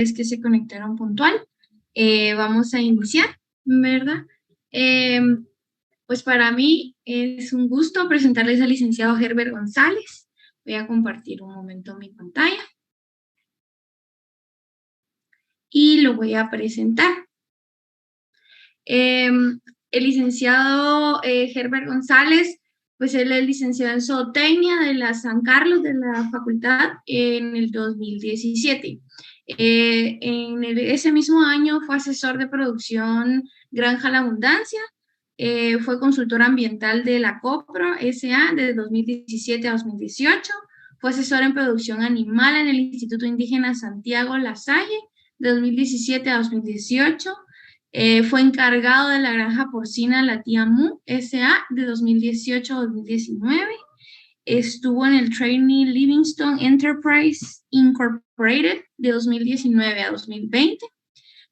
Es que se conectaron puntual. Vamos a iniciar, ¿verdad? Pues para mí es un gusto presentarles al licenciado Herbert González. Voy a compartir un momento mi pantalla y lo voy a presentar. El licenciado Herbert González, pues él es licenciado en zootecnia de la San Carlos de la facultad en el 2017. Ese mismo año fue asesor de producción Granja La Abundancia, fue consultor ambiental de la COPRO S.A. de 2017 a 2018, fue asesor en producción animal en el Instituto Indígena Santiago La Salle de 2017 a 2018, fue encargado de la granja porcina La Tía Mu S.A. de 2018 a 2019, estuvo en el Trainee Livingston Enterprise Incorporated de 2019 a 2020,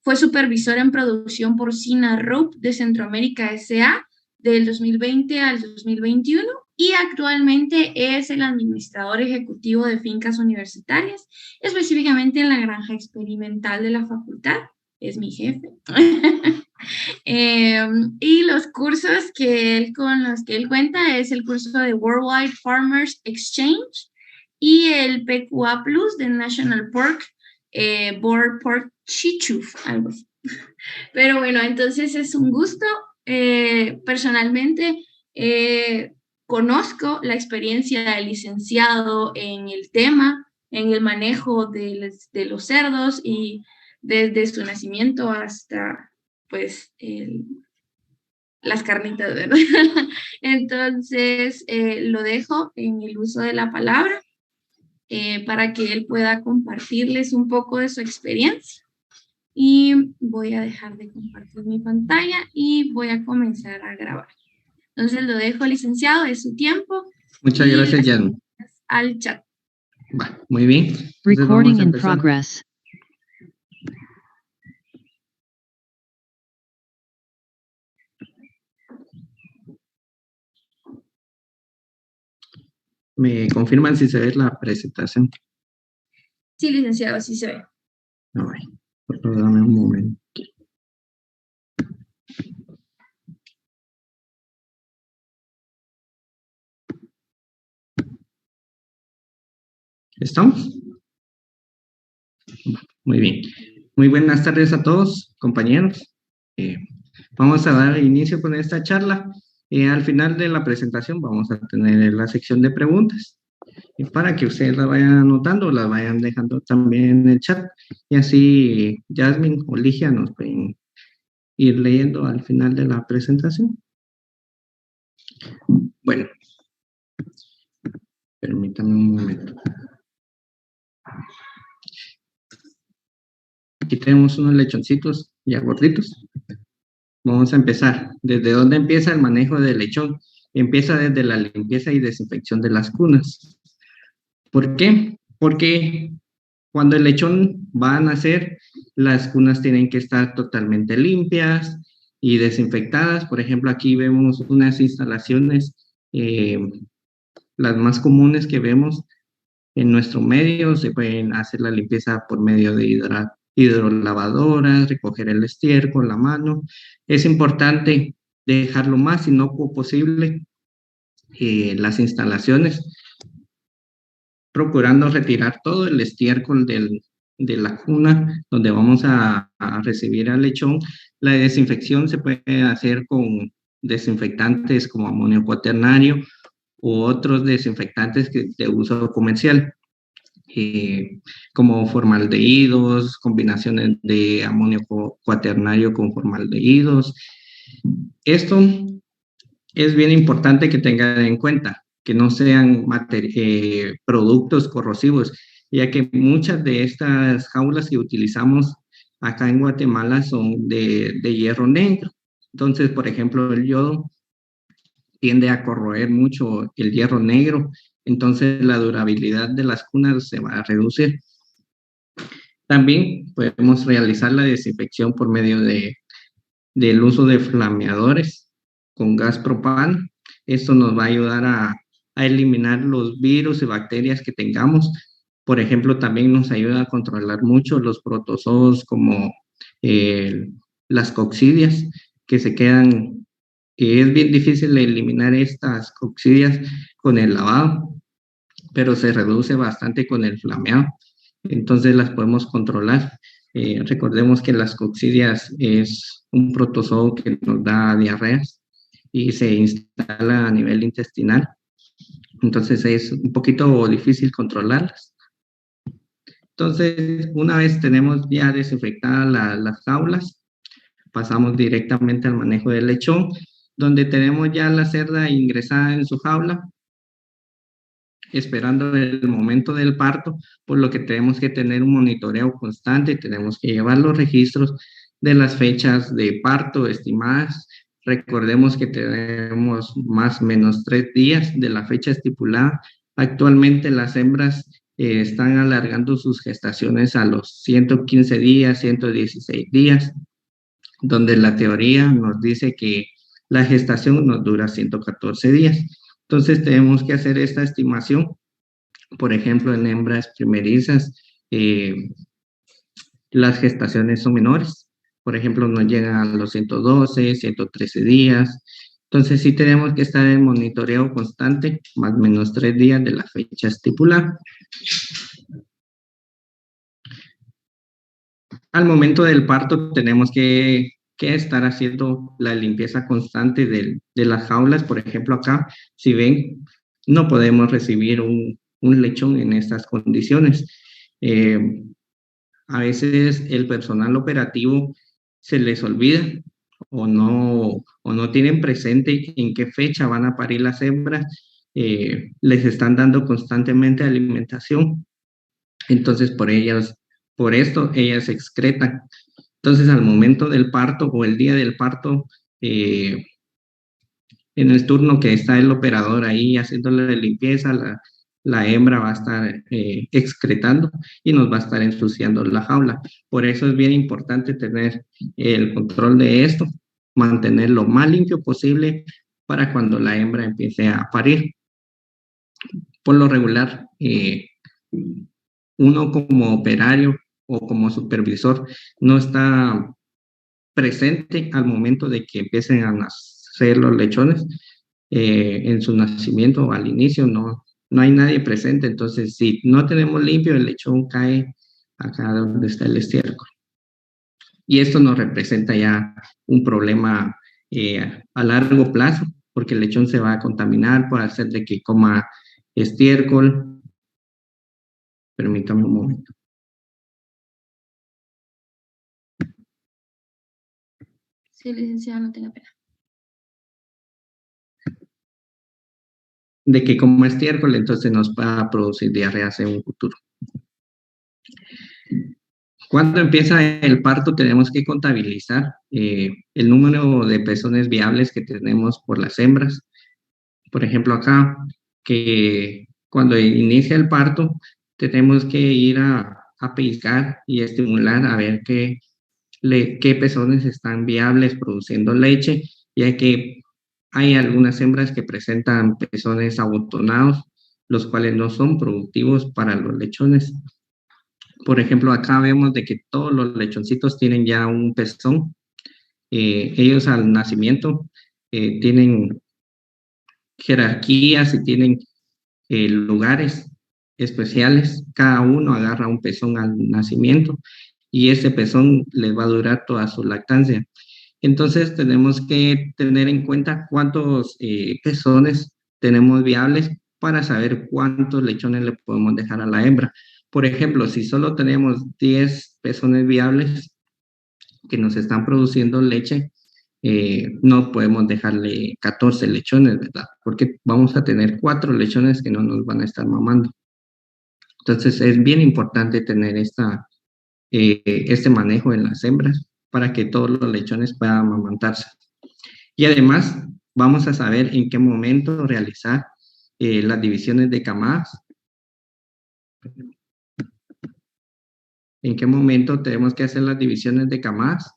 fue supervisor en producción porcina RUP de Centroamérica S.A. del 2020 al 2021 y actualmente es el administrador ejecutivo de fincas universitarias, específicamente en la granja experimental de la facultad. Es mi jefe. Y los cursos con los que él cuenta es el curso de Worldwide Farmers Exchange y el PQA Plus de National Pork Board Pork Chichuf, algo así. Pero bueno, entonces es un gusto. Personalmente conozco la experiencia del licenciado en el tema, en el manejo de los cerdos y desde su nacimiento hasta pues las carnitas, ¿verdad? Entonces lo dejo en el uso de la palabra para que él pueda compartirles un poco de su experiencia. Y voy a dejar de compartir mi pantalla y voy a comenzar a grabar. Entonces lo dejo, licenciado, es su tiempo. Muchas gracias, Jan. Al chat. Vale, muy bien. Recording in progress. ¿Me confirman si se ve la presentación? Sí, licenciado, sí se ve. Ay, dame un momento. ¿Estamos? Muy bien. Muy buenas tardes a todos, compañeros. Vamos a dar inicio con esta charla. Al final de la presentación vamos a tener la sección de preguntas. Y para que ustedes la vayan anotando, la vayan dejando también en el chat. Y así Jasmine o Ligia nos pueden ir leyendo al final de la presentación. Bueno, permítanme un momento. Aquí tenemos unos lechoncitos ya gorditos. Vamos a empezar. ¿Desde dónde empieza el manejo del lechón? Empieza desde la limpieza y desinfección de las cunas. ¿Por qué? Porque cuando el lechón va a nacer, las cunas tienen que estar totalmente limpias y desinfectadas. Por ejemplo, aquí vemos unas instalaciones, las más comunes que vemos en nuestro medio. Se pueden hacer la limpieza por medio de hidrolavadoras, recoger el estiércol, la mano. Es importante dejar lo más inocuo posible las instalaciones, procurando retirar todo el estiércol de la cuna donde vamos a recibir al lechón. La desinfección se puede hacer con desinfectantes como amonio cuaternario u otros desinfectantes de uso comercial, como formaldehídos, combinaciones de amonio cuaternario con formaldehídos. Esto es bien importante que tengan en cuenta, que no sean productos corrosivos, ya que muchas de estas jaulas que utilizamos acá en Guatemala son de hierro negro. Entonces, por ejemplo, el yodo tiende a corroer mucho el hierro negro, entonces la durabilidad de las cunas se va a reducir. También podemos realizar la desinfección por medio del uso de flameadores con gas propano. Esto nos va a ayudar a eliminar los virus y bacterias que tengamos Por ejemplo, también nos ayuda a controlar mucho los protozoos como las coccidias, que se quedan, que es bien difícil eliminar estas coccidias con el lavado, pero se reduce bastante con el flameado. Entonces las podemos controlar. Recordemos que las coccidias es un protozoo que nos da diarreas y se instala a nivel intestinal. Entonces es un poquito difícil controlarlas. Entonces, una vez tenemos ya desinfectadas las jaulas, pasamos directamente al manejo del lechón, donde tenemos ya la cerda ingresada en su jaula, esperando el momento del parto, por lo que tenemos que tener un monitoreo constante, tenemos que llevar los registros de las fechas de parto estimadas. Recordemos que tenemos más o menos 3 días de la fecha estipulada. Actualmente las hembras están alargando sus gestaciones a los 115 días, 116 días, donde la teoría nos dice que la gestación nos dura 114 días. Entonces tenemos que hacer esta estimación. Por ejemplo, en hembras primerizas, las gestaciones son menores. Por ejemplo, no llegan a los 112, 113 días. Entonces sí tenemos que estar en monitoreo constante, más o menos 3 días de la fecha estipulada. Al momento del parto tenemos que estar haciendo la limpieza constante de las jaulas. Por ejemplo, acá, si ven, no podemos recibir un lechón en estas condiciones. A veces el personal operativo se les olvida o no tienen presente en qué fecha van a parir las hembras. Les están dando constantemente alimentación. Entonces, por esto, ellas excretan. Entonces, al momento del parto o el día del parto, en el turno que está el operador ahí haciéndole la limpieza, la hembra va a estar excretando y nos va a estar ensuciando la jaula. Por eso es bien importante tener el control de esto, mantener lo más limpio posible para cuando la hembra empiece a parir. Por lo regular, uno como operario o como supervisor no está presente al momento de que empiecen a nacer los lechones. En su nacimiento o al inicio no hay nadie presente, entonces si no tenemos limpio, el lechón cae acá donde está el estiércol. Y esto nos representa ya un problema a largo plazo, porque el lechón se va a contaminar, puede hacer de que coma estiércol. Permítame un momento. Sí, licenciado, no tenga pena. De que como estiércol, entonces nos va a producir diarreas en un futuro. Cuando empieza el parto tenemos que contabilizar el número de pezones viables que tenemos por las hembras. Por ejemplo, acá, que cuando inicia el parto tenemos que ir a pescar y estimular a ver qué pezones están viables produciendo leche, ya que hay algunas hembras que presentan pezones abotonados, los cuales no son productivos para los lechones. Por ejemplo, acá vemos de que todos los lechoncitos tienen ya un pezón. Ellos al nacimiento tienen jerarquías y tienen lugares especiales. Cada uno agarra un pezón al nacimiento y ese pezón les va a durar toda su lactancia. Entonces tenemos que tener en cuenta cuántos pezones tenemos viables para saber cuántos lechones le podemos dejar a la hembra. Por ejemplo, si solo tenemos 10 pezones viables que nos están produciendo leche, no podemos dejarle 14 lechones, ¿verdad? Porque vamos a tener 4 lechones que no nos van a estar mamando. Entonces es bien importante tener este manejo en las hembras para que todos los lechones puedan amamantarse. Y además vamos a saber en qué momento realizar las divisiones de camadas. En qué momento tenemos que hacer las divisiones de camadas.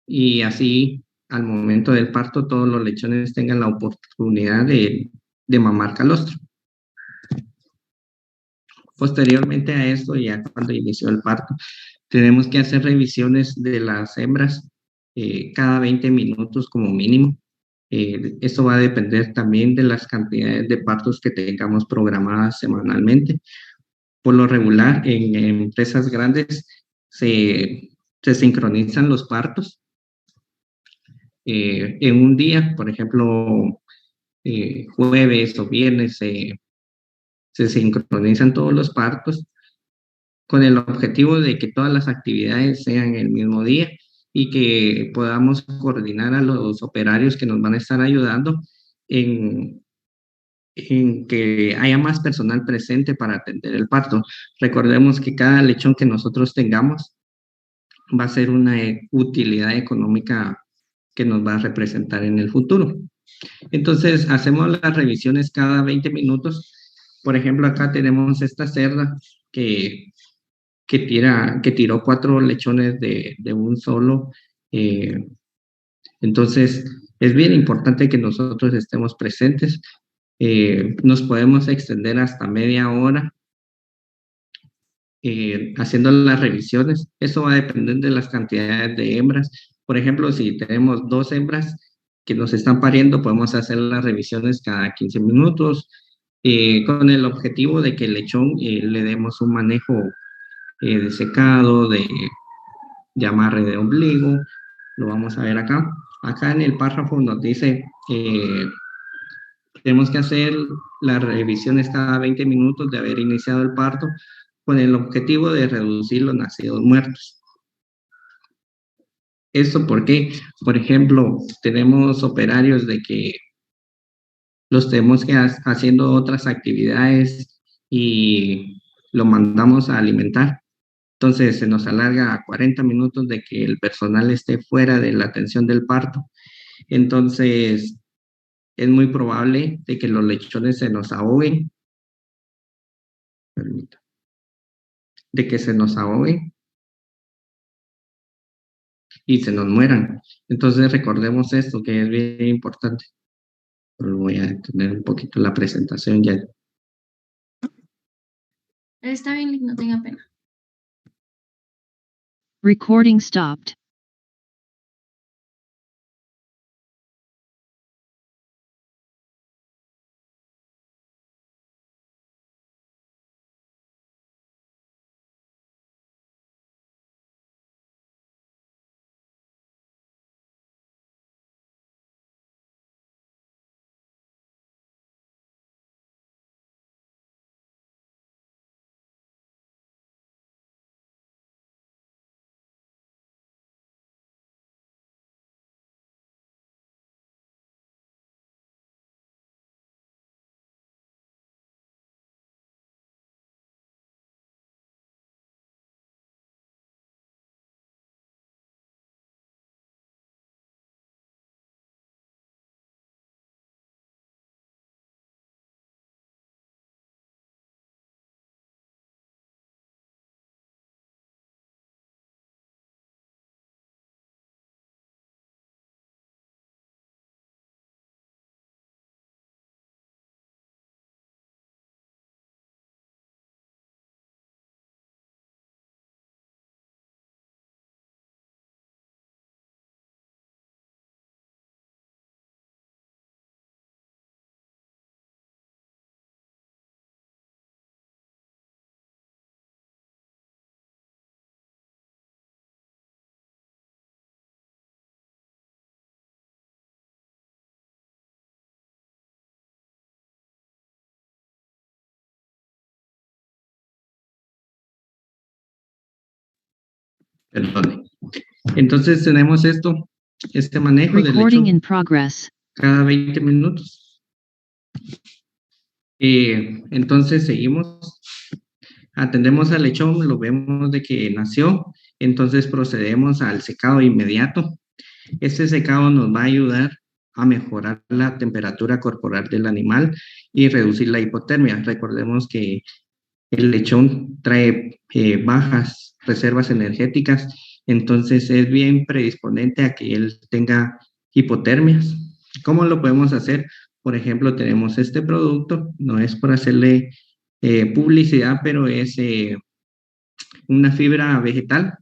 Y así, al momento del parto, todos los lechones tengan la oportunidad de mamar calostro. Posteriormente a esto, ya cuando inició el parto, tenemos que hacer revisiones de las hembras cada 20 minutos como mínimo. Esto va a depender también de las cantidades de partos que tengamos programadas semanalmente. Por lo regular, en empresas grandes se sincronizan los partos. En un día, por ejemplo, jueves o viernes, se sincronizan todos los partos con el objetivo de que todas las actividades sean el mismo día y que podamos coordinar a los operarios que nos van a estar ayudando en, en que haya más personal presente para atender el parto. Recordemos que cada lechón que nosotros tengamos va a ser una utilidad económica que nos va a representar en el futuro. Entonces, hacemos las revisiones cada 20 minutos. Por ejemplo, acá tenemos esta cerda que tiró 4 lechones de un solo. Entonces, es bien importante que nosotros estemos presentes. Nos podemos extender hasta media hora haciendo las revisiones. Eso va a depender de las cantidades de hembras. Por ejemplo, si tenemos 2 hembras que nos están pariendo, podemos hacer las revisiones cada 15 minutos con el objetivo de que el lechón le demos un manejo de secado, de amarre de ombligo. Lo vamos a ver acá. Acá en el párrafo nos dice, tenemos que hacer las revisiones cada 20 minutos de haber iniciado el parto con el objetivo de reducir los nacidos muertos. Esto porque, por ejemplo, tenemos operarios de que los tenemos que haciendo otras actividades y lo mandamos a alimentar. Entonces se nos alarga a 40 minutos de que el personal esté fuera de la atención del parto. Entonces es muy probable de que los lechones se nos ahoguen. De que se nos ahoguen y se nos mueran. Entonces recordemos esto que es bien importante. Pero voy a detener un poquito la presentación ya. Está bien, no tenga pena. Recording stopped. Perdone. Entonces tenemos este manejo del Recording lechón in progress. cada 20 minutos. Entonces seguimos, atendemos al lechón, lo vemos de que nació, entonces procedemos al secado inmediato. Este secado nos va a ayudar a mejorar la temperatura corporal del animal y reducir la hipotermia. Recordemos que el lechón trae bajas reservas energéticas, entonces es bien predisponente a que él tenga hipotermias. ¿Cómo lo podemos hacer? Por ejemplo, tenemos este producto, no es por hacerle publicidad, pero es una fibra vegetal.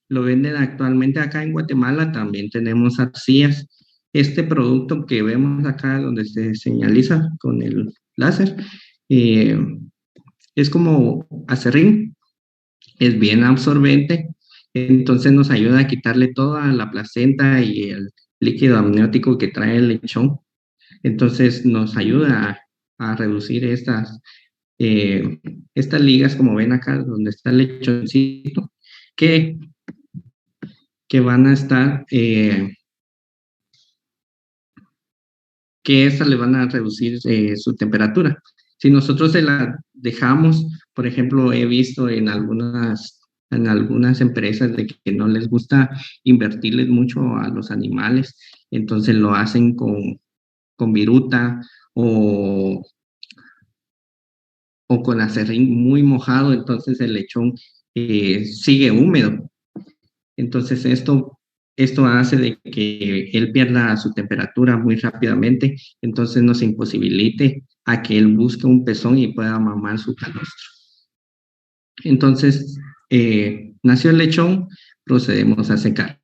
Lo venden actualmente acá en Guatemala, también tenemos arcillas. Este producto que vemos acá donde se señaliza con el láser, eh, es como acerrín, es bien absorbente, entonces nos ayuda a quitarle toda la placenta y el líquido amniótico que trae el lechón. Entonces nos ayuda a reducir eh, estas ligas, como ven acá, donde está el lechoncito, que, que van a estar, que estas le van a reducir su temperatura. Si nosotros se la dejamos, por ejemplo, he visto en algunas empresas de que no les gusta invertirles mucho a los animales, entonces lo hacen con viruta o, o con acerrín muy mojado, entonces el lechón sigue húmedo. Entonces esto hace de que él pierda su temperatura muy rápidamente, entonces nos imposibilite a que él busque un pezón y pueda mamar su calostro. Entonces, nació el lechón, procedemos a secar.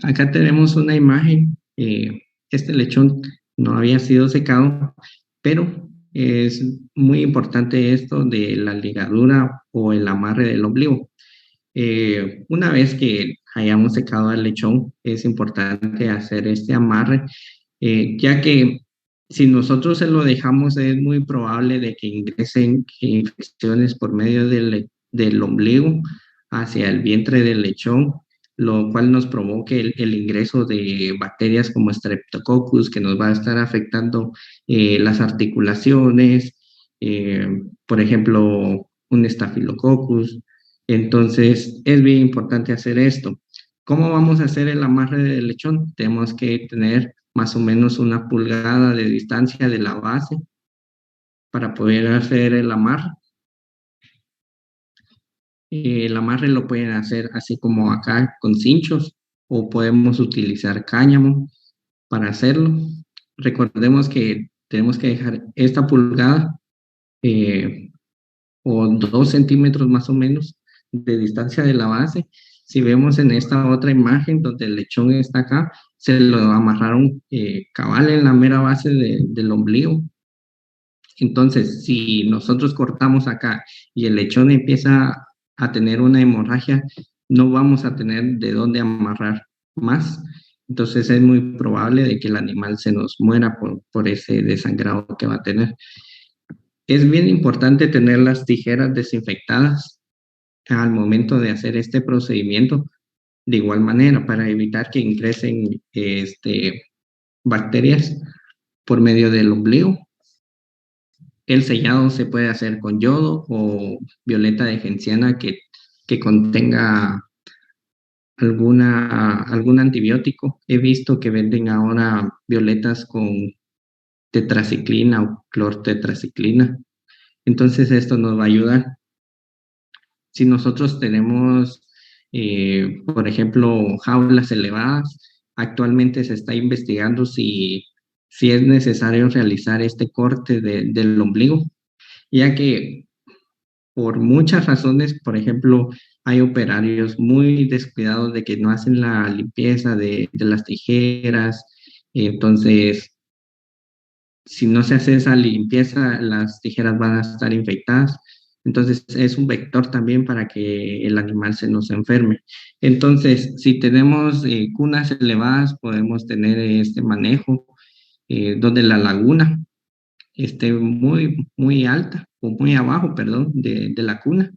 Acá tenemos una imagen. Este lechón no había sido secado, pero es muy importante esto de la ligadura o el amarre del ombligo. Una vez que hayamos secado el lechón, es importante hacer este amarre, ya que si nosotros se lo dejamos, es muy probable de que ingresen infecciones por medio del ombligo hacia el vientre del lechón, lo cual nos provoque el ingreso de bacterias como Streptococcus, que nos va a estar afectando las articulaciones, eh, por ejemplo, un Staphylococcus. Entonces, es bien importante hacer esto. ¿Cómo vamos a hacer el amarre del lechón? Tenemos que tener más o menos 1 pulgada de distancia de la base para poder hacer el amarre. El amarre lo pueden hacer así como acá con cinchos o podemos utilizar cáñamo para hacerlo. Recordemos que tenemos que dejar esta pulgada eh, o 2 centímetros más o menos de distancia de la base. Si vemos en esta otra imagen donde el lechón está acá, se lo amarraron cabal en la mera base del ombligo. Entonces, si nosotros cortamos acá y el lechón empieza a tener una hemorragia, no vamos a tener de dónde amarrar más. Entonces es muy probable de que el animal se nos muera por ese desangrado que va a tener. Es bien importante tener las tijeras desinfectadas al momento de hacer este procedimiento, de igual manera, para evitar que ingresen bacterias por medio del ombligo. El sellado se puede hacer con yodo o violeta de genciana que contenga algún antibiótico. He visto que venden ahora violetas con tetraciclina o clortetraciclina. Entonces esto nos va a ayudar. Si nosotros tenemos, por ejemplo, jaulas elevadas, actualmente se está investigando si es necesario realizar este corte del ombligo, ya que por muchas razones, por ejemplo, hay operarios muy descuidados de que no hacen la limpieza de las tijeras, entonces si no se hace esa limpieza, las tijeras van a estar infectadas. Entonces es un vector también para que el animal se nos enferme. Entonces, si tenemos cunas elevadas, podemos tener este manejo donde la laguna esté muy alta o muy abajo, perdón, de la cuna.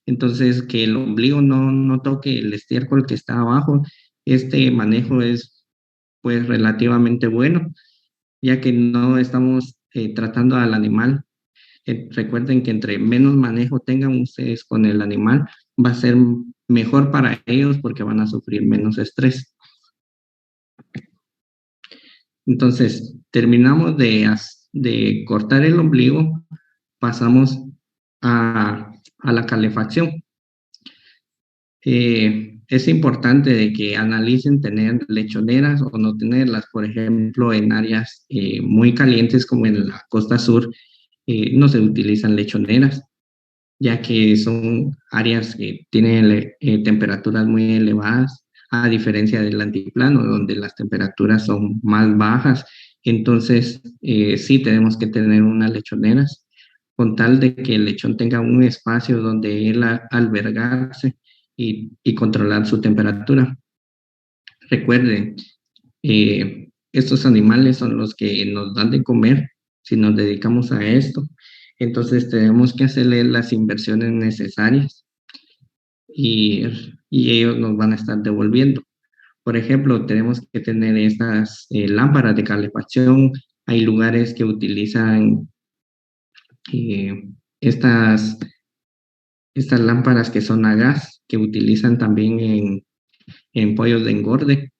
Entonces, que el ombligo no toque el estiércol que está abajo. Este manejo es pues relativamente bueno ya que no estamos tratando al animal. Recuerden que entre menos manejo tengan ustedes con el animal, va a ser mejor para ellos porque van a sufrir menos estrés. Entonces, terminamos de cortar el ombligo, pasamos a la calefacción. Es importante de que analicen tener lechoneras o no tenerlas. Por ejemplo, en áreas muy calientes como en la costa sur, no se utilizan lechoneras, ya que son áreas que tienen temperaturas muy elevadas, a diferencia del altiplano, donde las temperaturas son más bajas. Entonces, sí tenemos que tener unas lechoneras con tal de que el lechón tenga un espacio donde él albergarse y controlar su temperatura. Recuerden, estos animales son los que nos dan de comer si nos dedicamos a esto. Entonces tenemos que hacerle las inversiones necesarias y, y ellos nos van a estar devolviendo. Por ejemplo, tenemos que tener estas lámparas de calefacción. Hay lugares que utilizan eh, estas, estas lámparas que son a gas, que utilizan también en pollos de engorde.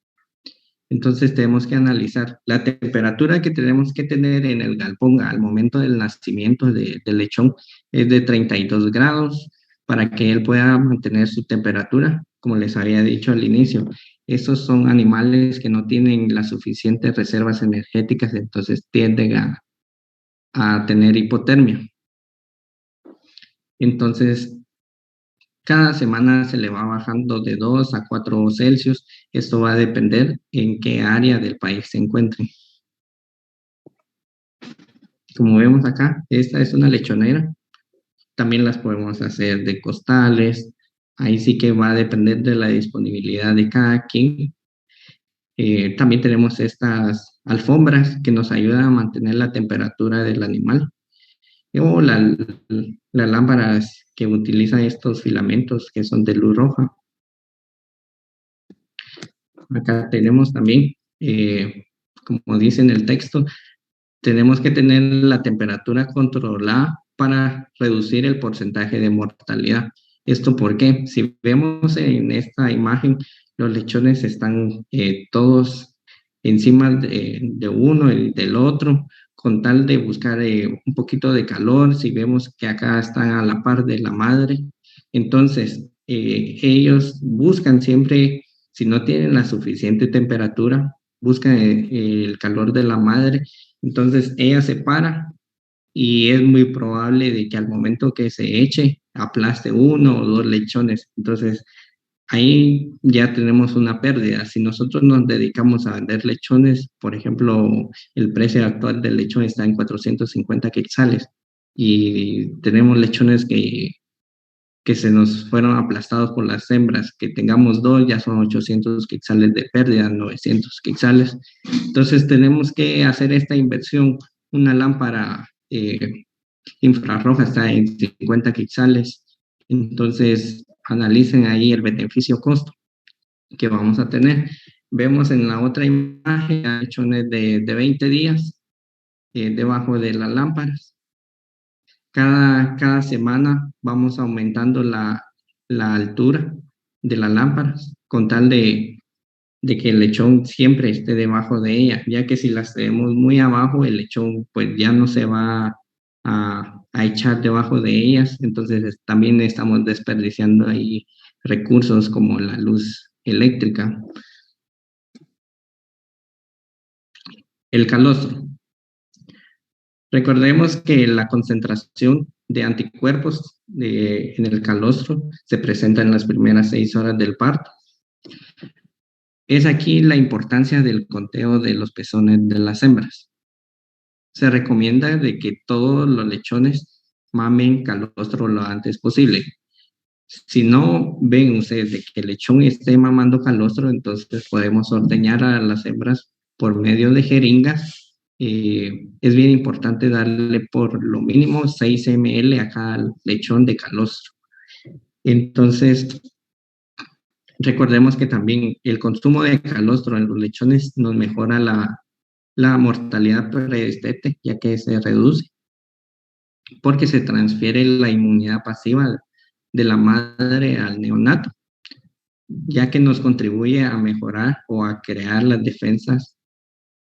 Entonces tenemos que analizar la temperatura que tenemos que tener en el galpón al momento del nacimiento del lechón es de 32 grados para que él pueda mantener su temperatura, como les había dicho al inicio. Estos son animales que no tienen las suficientes reservas energéticas, entonces tienden a tener hipotermia. Entonces, cada semana se le va bajando de 2 a 4 Celsius. Esto va a depender en qué área del país se encuentren. Como vemos acá, esta es una lechonera. También las podemos hacer de costales. Ahí sí que va a depender de la disponibilidad de cada quien. También tenemos estas alfombras que nos ayudan a mantener la temperatura del animal. O las lámparas que utilizan estos filamentos que son de luz roja. Acá tenemos también, como dice en el texto, tenemos que tener la temperatura controlada para reducir el porcentaje de mortalidad. ¿Esto por qué? Si vemos en esta imagen, los lechones están todos encima de uno y del otro, con tal de buscar un poquito de calor. Si vemos que acá están a la par de la madre, entonces ellos buscan siempre, si no tienen la suficiente temperatura, buscan el calor de la madre. Entonces ella se para y es muy probable de que al momento que se eche aplaste uno o dos lechones. Entonces ahí ya tenemos una pérdida. Si nosotros nos dedicamos a vender lechones, por ejemplo, el precio actual del lechón está en 450 quetzales y tenemos lechones que se nos fueron aplastados por las hembras, que tengamos dos, ya son 800 quetzales de pérdida, 900 quetzales. Entonces tenemos que hacer esta inversión. Una lámpara infrarroja está en 50 quetzales. Entonces analicen ahí el beneficio-costo que vamos a tener. Vemos en la otra imagen lechones de 20 días debajo de las lámparas. Cada semana vamos aumentando la altura de las lámparas con tal de que el lechón siempre esté debajo de ella, ya que si las tenemos muy abajo, el lechón pues ya no se va a echar debajo de ellas, entonces también estamos desperdiciando ahí recursos como la luz eléctrica. El calostro. Recordemos que la concentración de anticuerpos en el calostro se presenta en las primeras 6 horas del parto. Es aquí la importancia del conteo de los pezones de las hembras. Se recomienda de que todos los lechones mamen calostro lo antes posible. Si no ven ustedes de que el lechón esté mamando calostro, entonces podemos ordeñar a las hembras por medio de jeringas. Es bien importante darle por lo mínimo 6 ml a cada lechón de calostro. Entonces, recordemos que también el consumo de calostro en los lechones nos mejora la mortalidad predestete, ya que se reduce, porque se transfiere la inmunidad pasiva de la madre al neonato, ya que nos contribuye a mejorar o a crear las defensas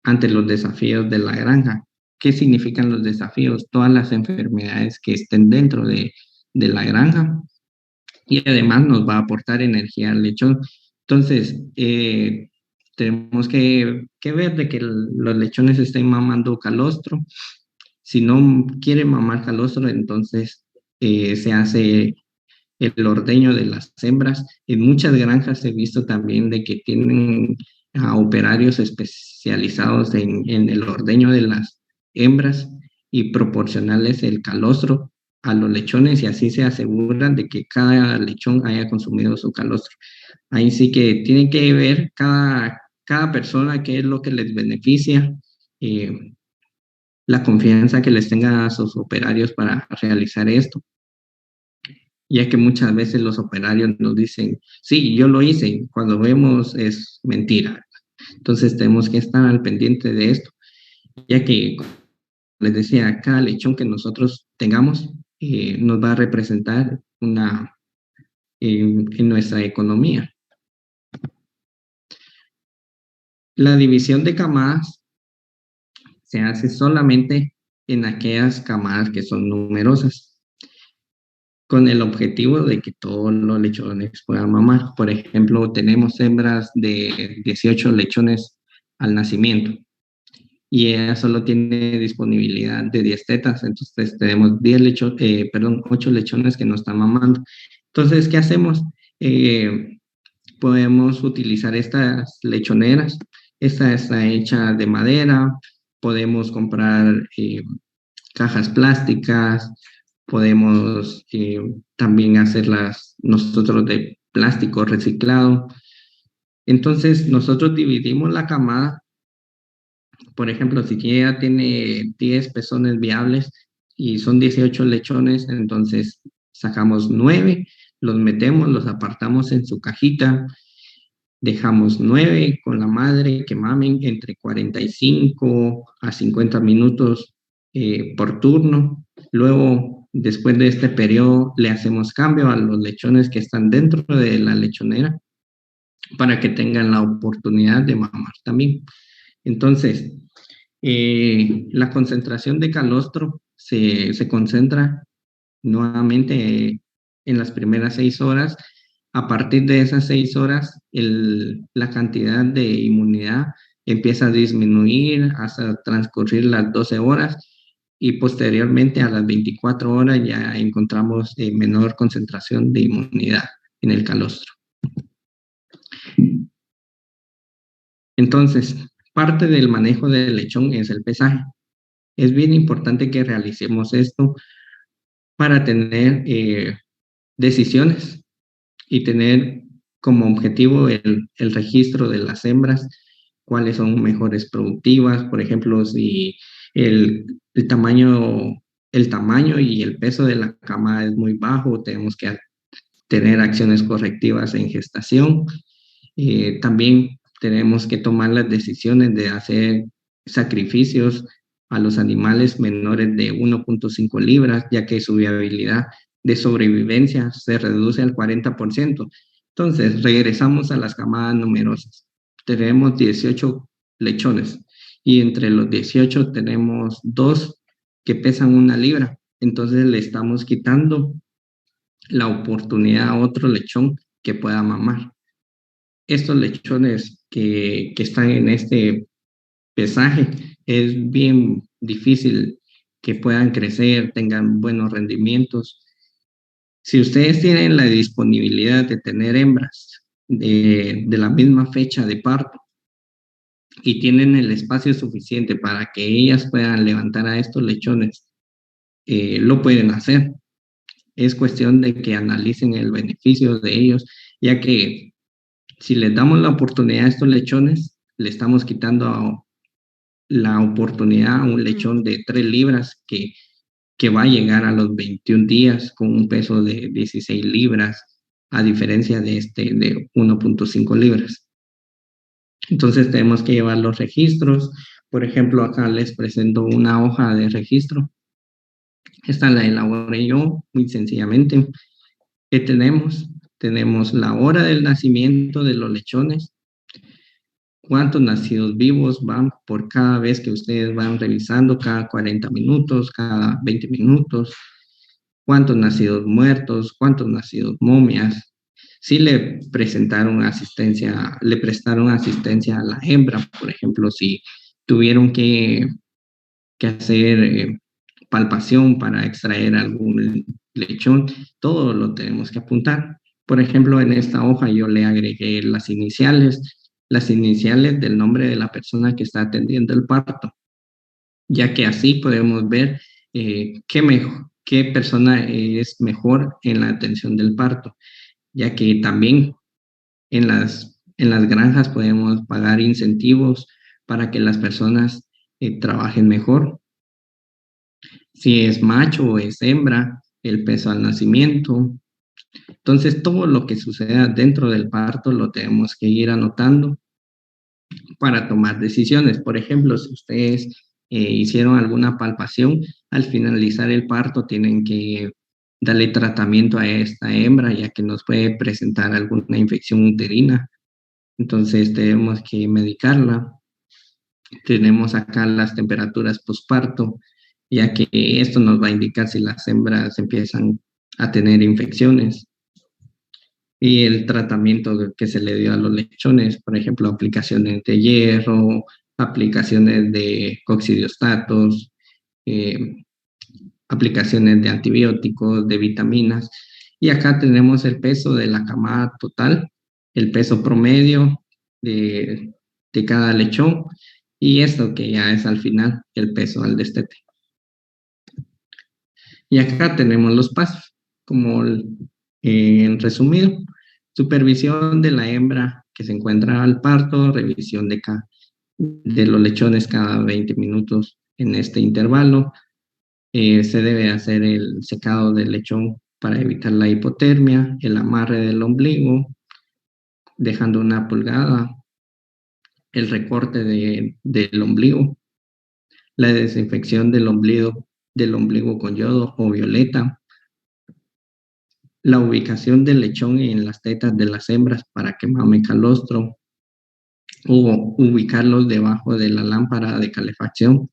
ante los desafíos de la granja, ¿qué significan los desafíos? Todas las enfermedades que estén dentro de la granja, y además nos va a aportar energía al lechón. Entonces, tenemos que ver de que los lechones estén mamando calostro. Si no quieren mamar calostro, entonces se hace el ordeño de las hembras. En muchas granjas he visto también de que tienen a operarios especializados en el ordeño de las hembras y proporcionarles el calostro a los lechones, y así se aseguran de que cada lechón haya consumido su calostro. Ahí sí que tienen que ver cada persona qué es lo que les beneficia, la confianza que les tenga a sus operarios para realizar esto, ya que muchas veces los operarios nos dicen, sí, yo lo hice, cuando vemos es mentira. Entonces tenemos que estar al pendiente de esto, ya que, como les decía, cada lechón que nosotros tengamos nos va a representar en nuestra economía. La división de camadas se hace solamente en aquellas camadas que son numerosas, con el objetivo de que todos los lechones puedan mamar. Por ejemplo, tenemos hembras de 18 lechones al nacimiento y ella solo tiene disponibilidad de 10 tetas, entonces tenemos 8 lechones que no están mamando. Entonces, ¿qué hacemos? Podemos utilizar estas lechoneras. Esta está hecha de madera, podemos comprar cajas plásticas, podemos también hacerlas nosotros de plástico reciclado. Entonces, nosotros dividimos la camada. Por ejemplo, si ya tiene 10 pezones viables y son 18 lechones, entonces sacamos 9, los metemos, los apartamos en su cajita, dejamos 9 con la madre que mamen entre 45 a 50 minutos por turno. Luego, después de este periodo, le hacemos cambio a los lechones que están dentro de la lechonera para que tengan la oportunidad de mamar también. Entonces, la concentración de calostro se concentra nuevamente en las primeras 6 horas. A partir de esas 6 horas, la cantidad de inmunidad empieza a disminuir hasta transcurrir las 12 horas, y posteriormente a las 24 horas ya encontramos menor concentración de inmunidad en el calostro. Entonces, parte del manejo del lechón es el pesaje. Es bien importante que realicemos esto para tener decisiones y tener como objetivo el registro de las hembras, cuáles son mejores productivas. Por ejemplo, si el tamaño y el peso de la camada es muy bajo, tenemos que tener acciones correctivas en gestación. También tenemos que tomar las decisiones de hacer sacrificios a los animales menores de 1.5 libras, ya que su viabilidad de sobrevivencia se reduce al 40%. Entonces, regresamos a las camadas numerosas. Tenemos 18 lechones y entre los 18 tenemos 2 que pesan 1 libra. Entonces, le estamos quitando la oportunidad a otro lechón que pueda mamar. Estos lechones que están en este pesaje, es bien difícil que puedan crecer, tengan buenos rendimientos. Si ustedes tienen la disponibilidad de tener hembras de la misma fecha de parto y tienen el espacio suficiente para que ellas puedan levantar a estos lechones, lo pueden hacer. Es cuestión de que analicen el beneficio de ellos, ya que si les damos la oportunidad a estos lechones, le estamos quitando la oportunidad a un lechón de 3 libras que va a llegar a los 21 días con un peso de 16 libras, a diferencia de 1.5 libras. Entonces tenemos que llevar los registros. Por ejemplo, acá les presento una hoja de registro. Esta la elaboré yo muy sencillamente. ¿Qué tenemos? Tenemos la hora del nacimiento de los lechones, cuántos nacidos vivos van por cada vez que ustedes van revisando, cada 40 minutos, cada 20 minutos, cuántos nacidos muertos, cuántos nacidos momias. Si le prestaron asistencia a la hembra, por ejemplo, si tuvieron que hacer palpación para extraer algún lechón, todo lo tenemos que apuntar. Por ejemplo, en esta hoja yo le agregué las iniciales del nombre de la persona que está atendiendo el parto, ya que así podemos ver qué persona es mejor en la atención del parto, ya que también en las granjas podemos pagar incentivos para que las personas trabajen mejor. Si es macho o es hembra, el peso al nacimiento. Entonces, todo lo que suceda dentro del parto lo tenemos que ir anotando para tomar decisiones. Por ejemplo, si ustedes hicieron alguna palpación, al finalizar el parto tienen que darle tratamiento a esta hembra, ya que nos puede presentar alguna infección uterina. Entonces, tenemos que medicarla. Tenemos acá las temperaturas posparto, ya que esto nos va a indicar si las hembras empiezan a tener infecciones. Y el tratamiento que se le dio a los lechones, por ejemplo, aplicaciones de hierro, aplicaciones de coccidiostatos, eh, aplicaciones de antibióticos, de vitaminas. Y acá tenemos el peso de la camada total, el peso promedio de cada lechón, y esto que ya es al final, el peso al destete. Y acá tenemos los pasos, como en resumido, supervisión de la hembra que se encuentra al parto, revisión de los lechones cada 20 minutos en este intervalo. Se debe hacer el secado del lechón para evitar la hipotermia, el amarre del ombligo, dejando una pulgada, el recorte del ombligo, la desinfección del ombligo con yodo o violeta, la ubicación del lechón en las tetas de las hembras para que mame calostro, o ubicarlos debajo de la lámpara de calefacción.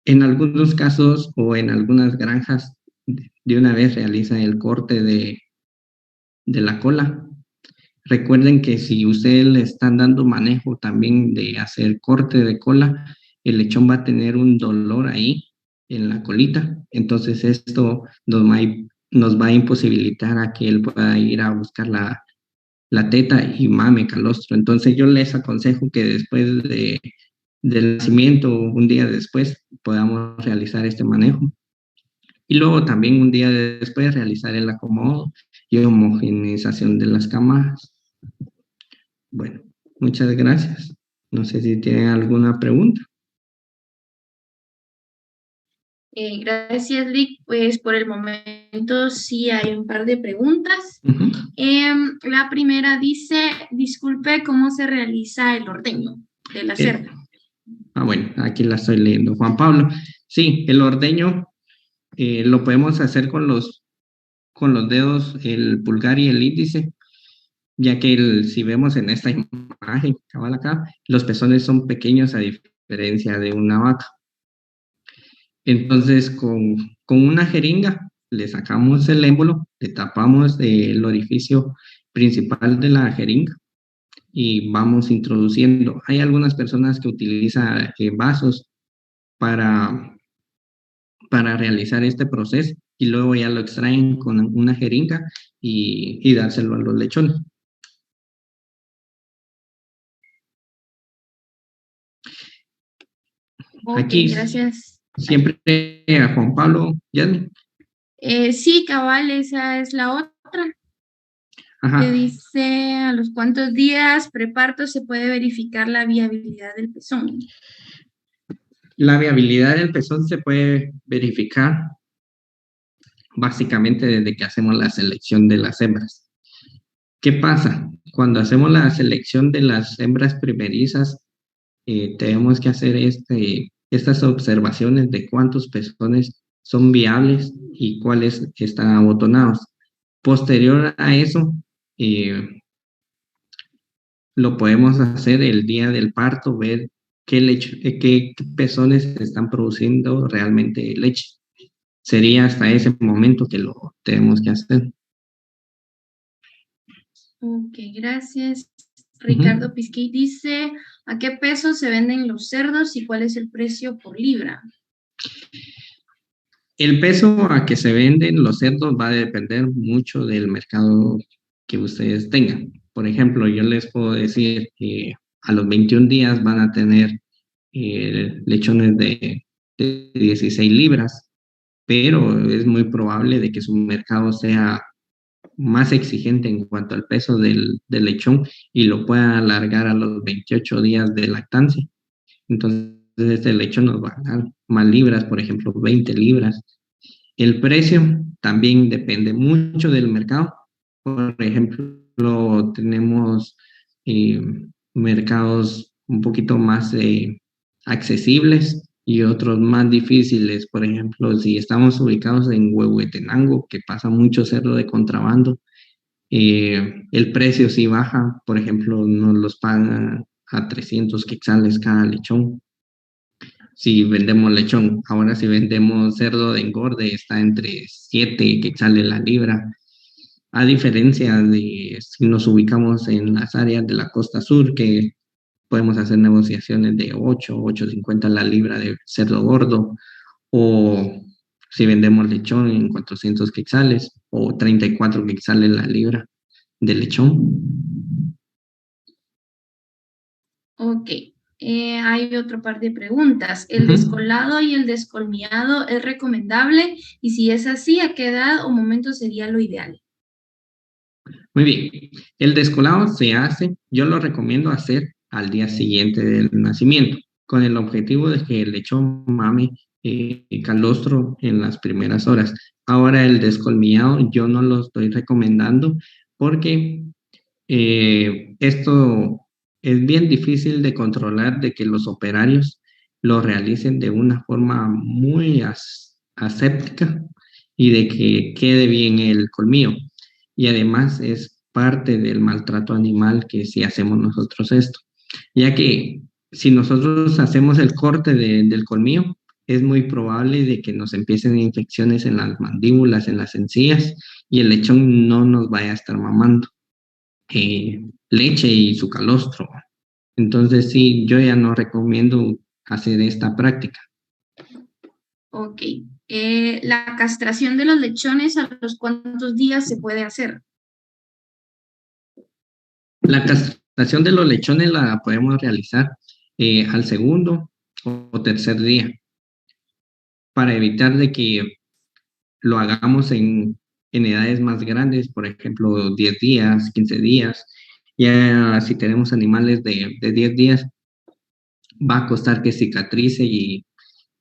En algunos casos o en algunas granjas de una vez realizan el corte de la cola. Recuerden que si ustedes le están dando manejo también de hacer corte de cola, el lechón va a tener un dolor ahí en la colita. Entonces esto nos va a imposibilitar a que él pueda ir a buscar la teta y mame calostro. Entonces yo les aconsejo que después del nacimiento, un día después, podamos realizar este manejo. Y luego también un día después realizar el acomodo y homogeneización de las camadas. Bueno, muchas gracias. No sé si tienen alguna pregunta. Gracias, Lick. Pues por el momento sí hay un par de preguntas. La primera dice, disculpe, ¿cómo se realiza el ordeño de la cerda? Bueno, aquí la estoy leyendo. Juan Pablo, sí, el ordeño lo podemos hacer con los dedos, el pulgar y el índice, ya que si vemos en esta imagen, cabal acá, los pezones son pequeños a diferencia de una vaca. Entonces, con una jeringa le sacamos el émbolo, le tapamos el orificio principal de la jeringa y vamos introduciendo. Hay algunas personas que utilizan vasos para realizar este proceso y luego ya lo extraen con una jeringa y dárselo a los lechones. Aquí, gracias. Siempre a Juan Pablo, Yasmin. Sí, cabal, esa es la otra. Ajá. Que dice, ¿a los cuántos días preparto se puede verificar la viabilidad del pezón? La viabilidad del pezón se puede verificar básicamente desde que hacemos la selección de las hembras. ¿Qué pasa? Cuando hacemos la selección de las hembras primerizas, tenemos que hacer estas observaciones de cuántos pezones son viables y cuáles están abotonados. Posterior a eso, lo podemos hacer el día del parto, ver qué pezones están produciendo realmente leche. Sería hasta ese momento que lo tenemos que hacer. Ok, gracias. Ujú. Ricardo Pisquey dice, ¿a qué peso se venden los cerdos y cuál es el precio por libra? El peso a que se venden los cerdos va a depender mucho del mercado que ustedes tengan. Por ejemplo, yo les puedo decir que a los 21 días van a tener lechones de 16 libras, pero es muy probable de que su mercado sea más exigente en cuanto al peso del lechón y lo pueda alargar a los 28 días de lactancia. Entonces, este lechón nos va a dar más libras, por ejemplo, 20 libras. El precio también depende mucho del mercado. Por ejemplo, tenemos eh, mercados un poquito más accesibles y otros más difíciles. Por ejemplo, si estamos ubicados en Huehuetenango, que pasa mucho cerdo de contrabando, el precio sí baja. Por ejemplo, nos los pagan a 300 quetzales cada lechón si vendemos lechón. Ahora si vendemos cerdo de engorde está entre 7 quetzales la libra. A diferencia de si nos ubicamos en las áreas de la costa sur, que podemos hacer negociaciones de 8.50 la libra de cerdo gordo, o si vendemos lechón en 400 quetzales o 34 quetzales la libra de lechón. Ok, hay otro par de preguntas. ¿El Ujú. descolado y el descolmillado es recomendable? Y si es así, ¿a qué edad o momento sería lo ideal? Muy bien. El descolado se hace, yo lo recomiendo hacer al día siguiente del nacimiento, con el objetivo de que el lechón mame calostro en las primeras horas. Ahora el descolmillado yo no lo estoy recomendando porque esto es bien difícil de controlar, de que los operarios lo realicen de una forma muy aséptica y de que quede bien el colmillo. Y además es parte del maltrato animal que si hacemos nosotros esto, ya que si nosotros hacemos el corte del colmillo, es muy probable de que nos empiecen infecciones en las mandíbulas, en las encías, y el lechón no nos vaya a estar mamando leche y su calostro. Entonces sí, yo ya no recomiendo hacer esta práctica. Ok, ¿la castración de los lechones a los cuántos días se puede hacer? La castración de los lechones la podemos realizar al segundo o tercer día para evitar de que lo hagamos en edades más grandes, por ejemplo, 10 días, 15 días. Ya si tenemos animales de 10 días, va a costar que cicatrice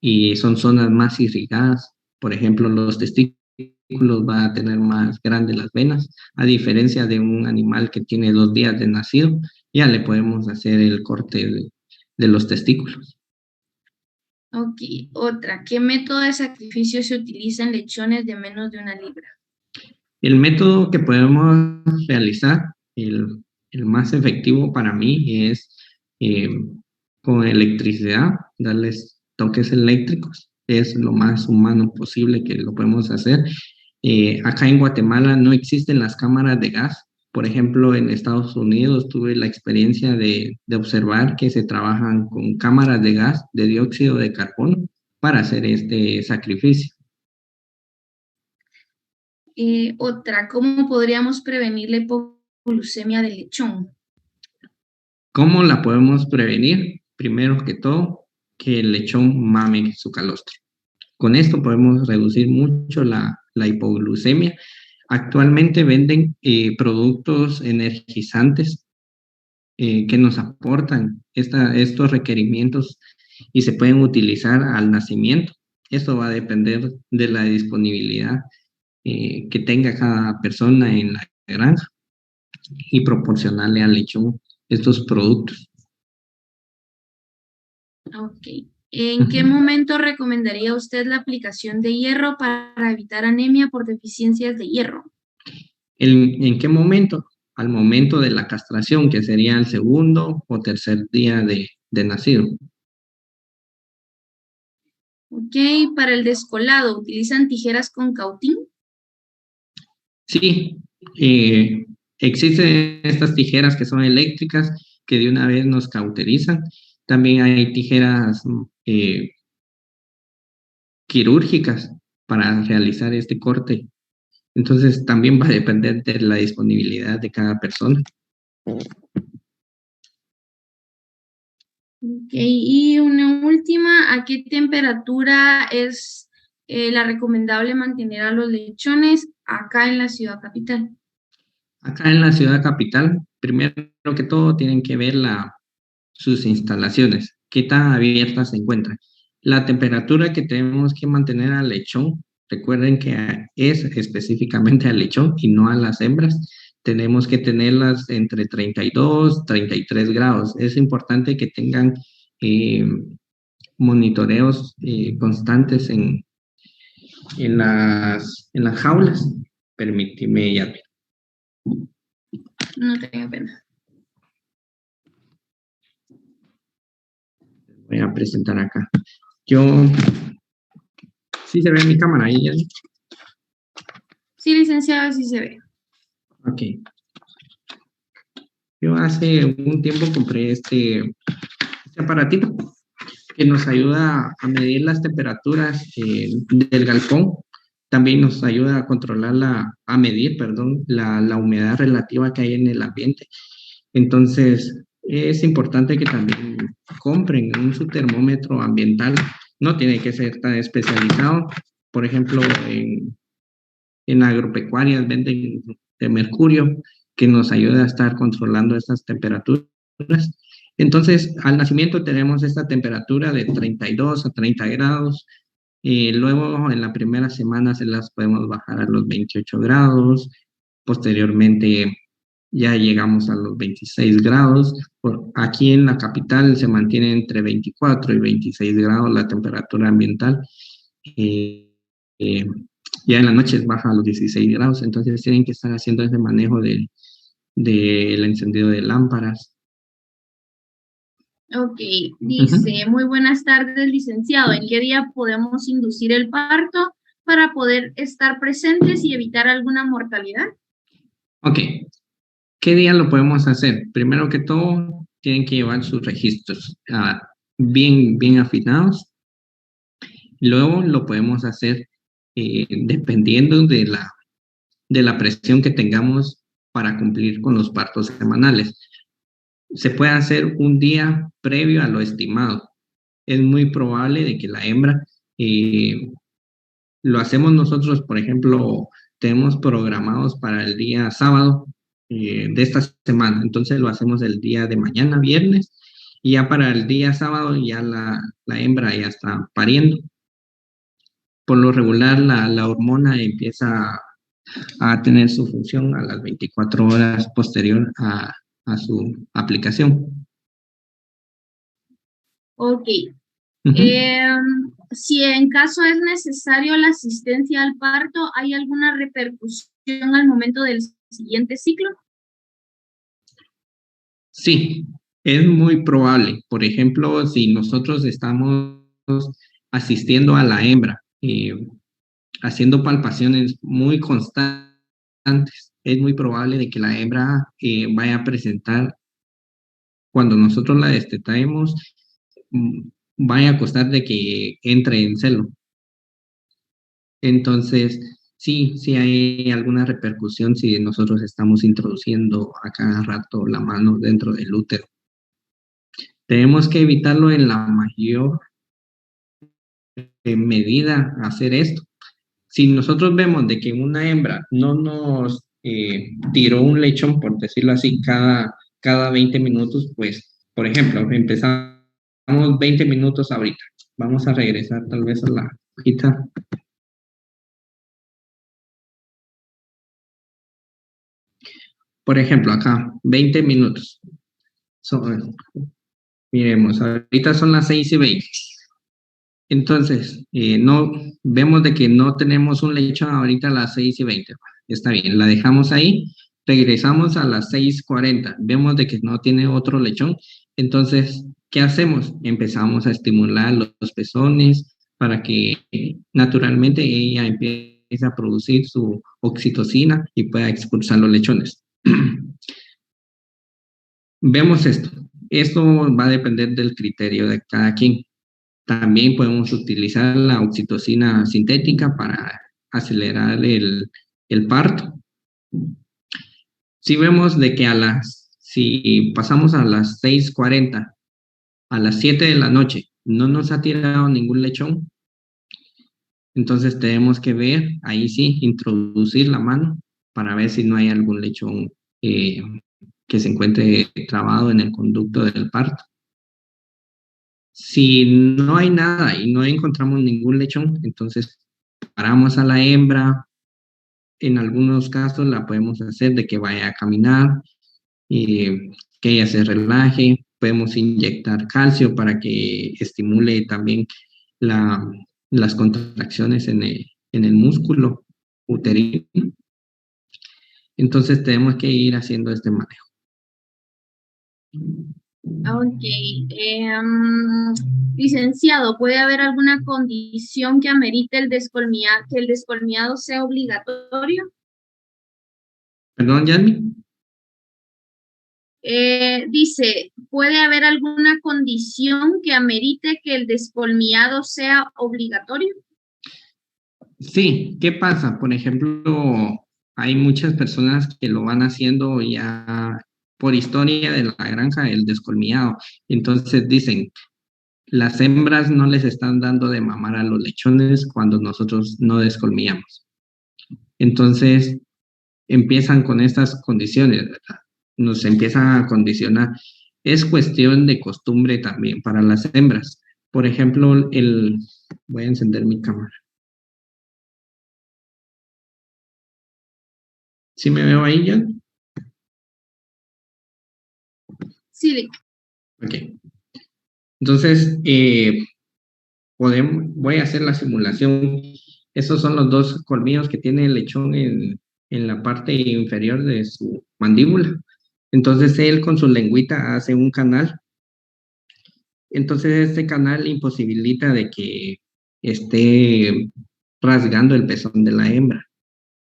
y son zonas más irrigadas. Por ejemplo, los testículos va a tener más grandes las venas, a diferencia de un animal que tiene 2 días de nacido, ya le podemos hacer el corte de los testículos. Ok, otra, ¿qué método de sacrificio se utiliza en lechones de menos de 1 libra? El método que podemos realizar, el más efectivo para mí es eh, con electricidad, darles toques eléctricos, es lo más humano posible que lo podemos hacer. Acá en Guatemala no existen las cámaras de gas. Por ejemplo, en Estados Unidos tuve la experiencia de observar que se trabajan con cámaras de gas de dióxido de carbono para hacer este sacrificio. Otra, ¿cómo podríamos prevenir la hipoglucemia del lechón? ¿Cómo la podemos prevenir? Primero que todo, que el lechón mame su calostro. Con esto podemos reducir mucho la hipoglucemia. Actualmente venden productos energizantes que nos aportan estos requerimientos y se pueden utilizar al nacimiento. Esto va a depender de la disponibilidad que tenga cada persona en la granja y proporcionarle al lechón estos productos. Ok. ¿En qué Ujú. momento recomendaría usted la aplicación de hierro para evitar anemia por deficiencias de hierro? ¿En qué momento? al momento de la castración, que sería el segundo o tercer día de nacido. Ok, para el descolado, ¿utilizan tijeras con cautín? Sí, existen estas tijeras que son eléctricas, que de una vez nos cauterizan. También hay tijeras quirúrgicas para realizar este corte. Entonces también va a depender de la disponibilidad de cada persona. Ok, y una última, ¿a qué temperatura es la recomendable mantener a los lechones acá en la ciudad capital? Acá en la ciudad capital, primero que todo, tienen que ver sus instalaciones, qué tan abiertas se encuentran. La temperatura que tenemos que mantener al lechón, recuerden que es específicamente al lechón y no a las hembras. Tenemos que tenerlas entre 32, 33 grados. Es importante que tengan eh, monitoreos constantes en las jaulas. Permíteme ya. No tenga pena. Voy a presentar acá. Sí se ve mi cámara ahí, ya. Sí, licenciado, sí se ve. Ok. Yo hace un tiempo compré este aparatito que nos ayuda a medir las temperaturas del galpón. También nos ayuda a controlar a medir, perdón, la humedad relativa que hay en el ambiente. Entonces, es importante que también compren su termómetro ambiental. No tiene que ser tan especializado. Por ejemplo, en agropecuarias venden de mercurio que nos ayuda a estar controlando estas temperaturas. Entonces, al nacimiento tenemos esta temperatura de 32 a 30 grados. Luego, en la primera semana se las podemos bajar a los 28 grados. Posteriormente, ya llegamos a los 26 grados. Aquí en la capital se mantiene entre 24 y 26 grados la temperatura ambiental. Eh, eh, ya en la noche baja a los 16 grados, entonces tienen que estar haciendo ese manejo del encendido de lámparas. Ok, dice, Ujú. muy buenas tardes, licenciado. ¿En qué día podemos inducir el parto para poder estar presentes y evitar alguna mortalidad? Ok, ¿qué día lo podemos hacer? Primero que todo, tienen que llevar sus registros bien afinados. Luego lo podemos hacer dependiendo de la presión que tengamos para cumplir con los partos semanales. Se puede hacer un día previo a lo estimado. Es muy probable de que la hembra, lo hacemos nosotros, por ejemplo, tenemos programados para el día sábado de esta semana, entonces lo hacemos el día de mañana, viernes, y ya para el día sábado ya la hembra ya está pariendo. Por lo regular, la hormona empieza a tener su función a las 24 horas posterior a su aplicación. Ok. Ujú. Si en caso es necesario la asistencia al parto, ¿hay alguna repercusión al momento del siguiente ciclo? Sí, es muy probable. Por ejemplo, si nosotros estamos asistiendo a la hembra, haciendo palpaciones muy constantes, es muy probable de que la hembra vaya a presentar, cuando nosotros la destetamos, mm, vaya a costar de que entre en celo. Entonces, sí hay alguna repercusión si nosotros estamos introduciendo a cada rato la mano dentro del útero. Tenemos que evitarlo en la mayor medida, hacer esto. Si nosotros vemos de que una hembra no nos tiró un lechón, por decirlo así, cada 20 minutos, pues, por ejemplo, empezamos 20 minutos ahorita. Vamos a regresar tal vez a la hojita. Por ejemplo, acá, 20 minutos. Miremos, ahorita son las 6:20. Entonces, no vemos de que no tenemos un lechón ahorita a las 6:20. Está bien, la dejamos ahí. regresamos a las 6:40, vemos de que no tiene otro lechón, entonces, ¿qué hacemos? Empezamos a estimular los pezones para que naturalmente ella empiece a producir su oxitocina y pueda expulsar los lechones. Vemos esto. Esto va a depender del criterio de cada quien. También podemos utilizar la oxitocina sintética para acelerar el parto. Si vemos de que si pasamos a las 6:40, a las 7 de la noche, no nos ha tirado ningún lechón, entonces tenemos que ver, ahí sí, introducir la mano para ver si no hay algún lechón que se encuentre trabado en el conducto del parto. Si no hay nada y no encontramos ningún lechón, entonces paramos a la hembra. En algunos casos la podemos hacer de que vaya a caminar, que ella se relaje. Podemos inyectar calcio para que estimule también las contracciones en el músculo uterino. Entonces tenemos que ir haciendo este manejo. Ok. Licenciado, ¿puede haber alguna condición que amerite que el descolmillado sea obligatorio? Perdón, Yasmin. Dice, ¿puede haber alguna condición que amerite que el descolmillado sea obligatorio? Sí, ¿qué pasa? Por ejemplo, hay muchas personas que lo van haciendo ya por historia de la granja, el descolmillado. Entonces dicen, las hembras no les están dando de mamar a los lechones cuando nosotros no descolmillamos. Entonces empiezan con estas condiciones, ¿verdad? Nos empiezan a condicionar. Es cuestión de costumbre también para las hembras. Por ejemplo, voy a encender mi cámara. ¿Sí me veo ahí, John? Sí. Ok. Entonces, voy a hacer la simulación. Esos son los dos colmillos que tiene el lechón en la parte inferior de su mandíbula. Entonces, él con su lengüita hace un canal. Entonces, este canal imposibilita de que esté rasgando el pezón de la hembra.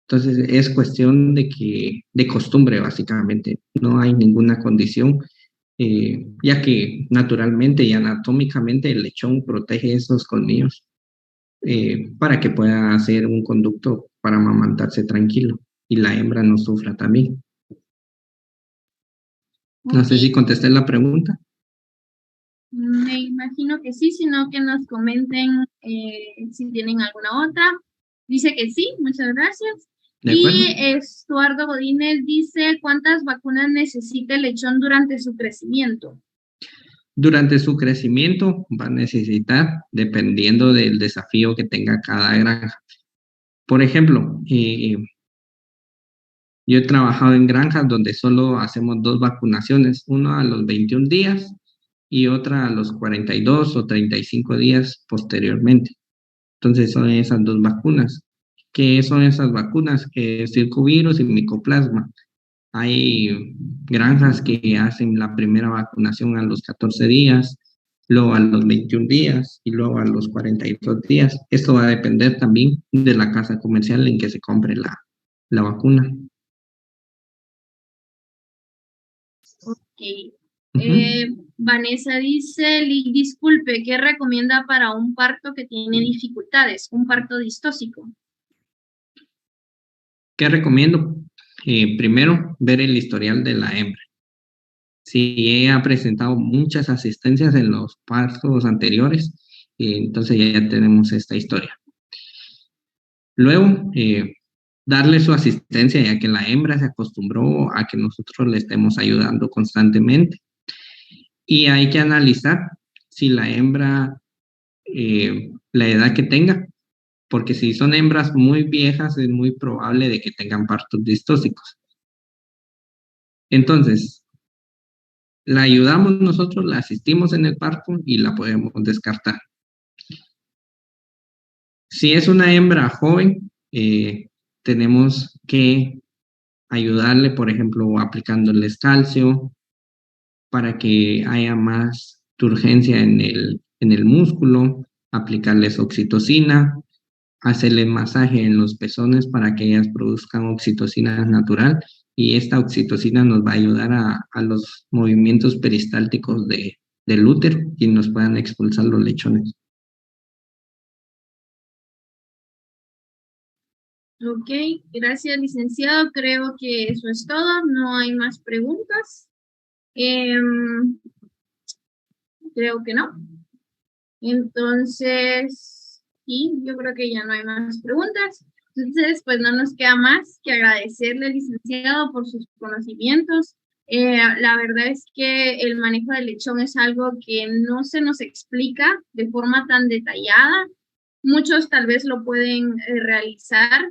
Entonces, es cuestión de costumbre, básicamente. No hay ninguna condición, ya que naturalmente y anatómicamente el lechón protege esos colmillos para que pueda hacer un conducto para amamantarse tranquilo y la hembra no sufra también. No sé si contesté la pregunta. Me imagino que sí, sino que nos comenten si tienen alguna otra. Dice que sí, muchas gracias. Y Estuardo Godínez dice, ¿cuántas vacunas necesita el lechón durante su crecimiento? Durante su crecimiento va a necesitar, dependiendo del desafío que tenga cada granja. Por ejemplo, yo he trabajado en granjas donde solo hacemos 2 vacunaciones, una a los 21 días y otra a los 42 o 35 días posteriormente. Entonces son esas 2 vacunas. ¿Qué son esas vacunas? Circovirus y micoplasma. Hay granjas que hacen la primera vacunación a los 14 días, luego a los 21 días y luego a los 42 días. Esto va a depender también de la casa comercial en que se compre la vacuna. Ok. Vanessa dice, disculpe, ¿qué recomienda para un parto que tiene dificultades? Un parto distóxico. ¿Qué recomiendo? Primero, ver el historial de la hembra. Si ella ha presentado muchas asistencias en los partos anteriores, entonces ya tenemos esta historia. Luego, darle su asistencia, ya que la hembra se acostumbró a que nosotros le estemos ayudando constantemente. Y hay que analizar si la hembra, la edad que tenga, porque si son hembras muy viejas, es muy probable de que tengan partos distóxicos. Entonces, la ayudamos nosotros, la asistimos en el parto y la podemos descartar. Si es una hembra joven, tenemos que ayudarle, por ejemplo, aplicándoles calcio para que haya más turgencia en el músculo, aplicarles oxitocina, hacerle masaje en los pezones para que ellas produzcan oxitocina natural y esta oxitocina nos va a ayudar a los movimientos peristálticos del útero y nos puedan expulsar los lechones. Ok, gracias, licenciado. Creo que eso es todo. No hay más preguntas. Creo que no. Entonces, sí, yo creo que ya no hay más preguntas. Entonces, pues no nos queda más que agradecerle, licenciado, por sus conocimientos. La verdad es que el manejo del lechón es algo que no se nos explica de forma tan detallada. Muchos tal vez lo pueden realizar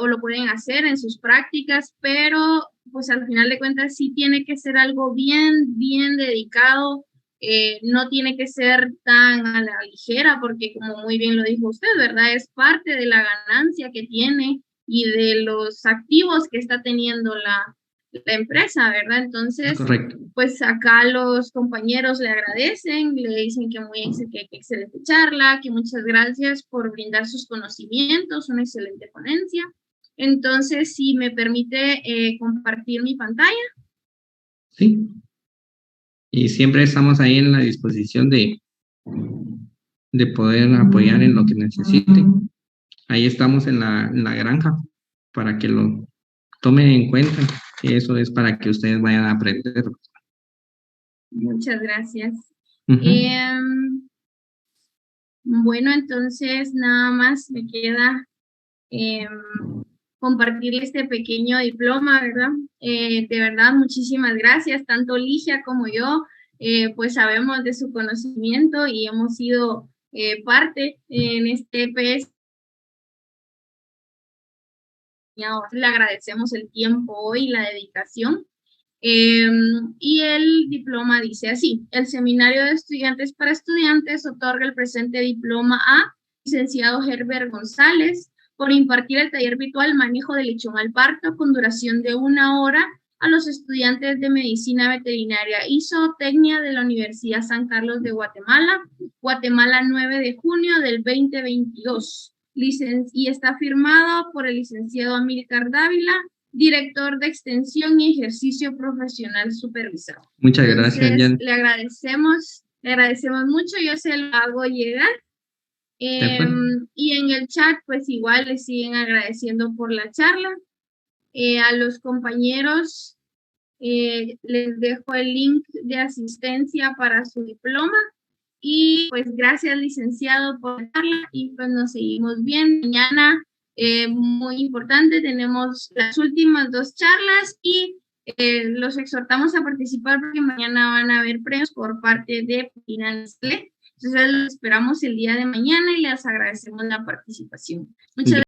o lo pueden hacer en sus prácticas, pero pues al final de cuentas sí tiene que ser algo bien, bien dedicado. No tiene que ser tan a la ligera, porque como muy bien lo dijo usted, ¿verdad? Es parte de la ganancia que tiene y de los activos que está teniendo la empresa, ¿verdad? Entonces, Correcto. pues acá los compañeros le agradecen, le dicen que que excelente charla, que muchas gracias por brindar sus conocimientos, una excelente ponencia. Entonces, si me permite compartir mi pantalla. Sí. Y siempre estamos ahí en la disposición de poder apoyar en lo que necesiten. Ahí estamos en la granja para que lo tomen en cuenta. Eso es para que ustedes vayan a aprender. Muchas gracias. Uh-huh. Bueno, entonces nada más me queda compartirle este pequeño diploma, ¿verdad? De verdad, muchísimas gracias, tanto Ligia como yo, pues sabemos de su conocimiento y hemos sido parte en este EPS. Le agradecemos el tiempo hoy, la dedicación. Y el diploma dice así: el Seminario de Estudiantes para Estudiantes otorga el presente diploma a licenciado Herbert González por impartir el taller virtual Manejo de Lechón al Parto con duración de 1 hora a los estudiantes de Medicina Veterinaria y Zootecnia de la Universidad San Carlos de Guatemala, Guatemala, 9 de junio del 2022. Y está firmado por el licenciado Amílcar Dávila, director de Extensión y Ejercicio Profesional Supervisado. Muchas gracias, Jan. Le agradecemos mucho, yo se lo hago llegar. Y en el chat, pues igual les siguen agradeciendo por la charla. A los compañeros les dejo el link de asistencia para su diploma. Y pues gracias, licenciado, por la charla y pues nos seguimos bien. Mañana, muy importante, tenemos las últimas 2 charlas y los exhortamos a participar porque mañana van a haber premios por parte de Nestlé. Entonces los esperamos el día de mañana y les agradecemos la participación. Muchas gracias.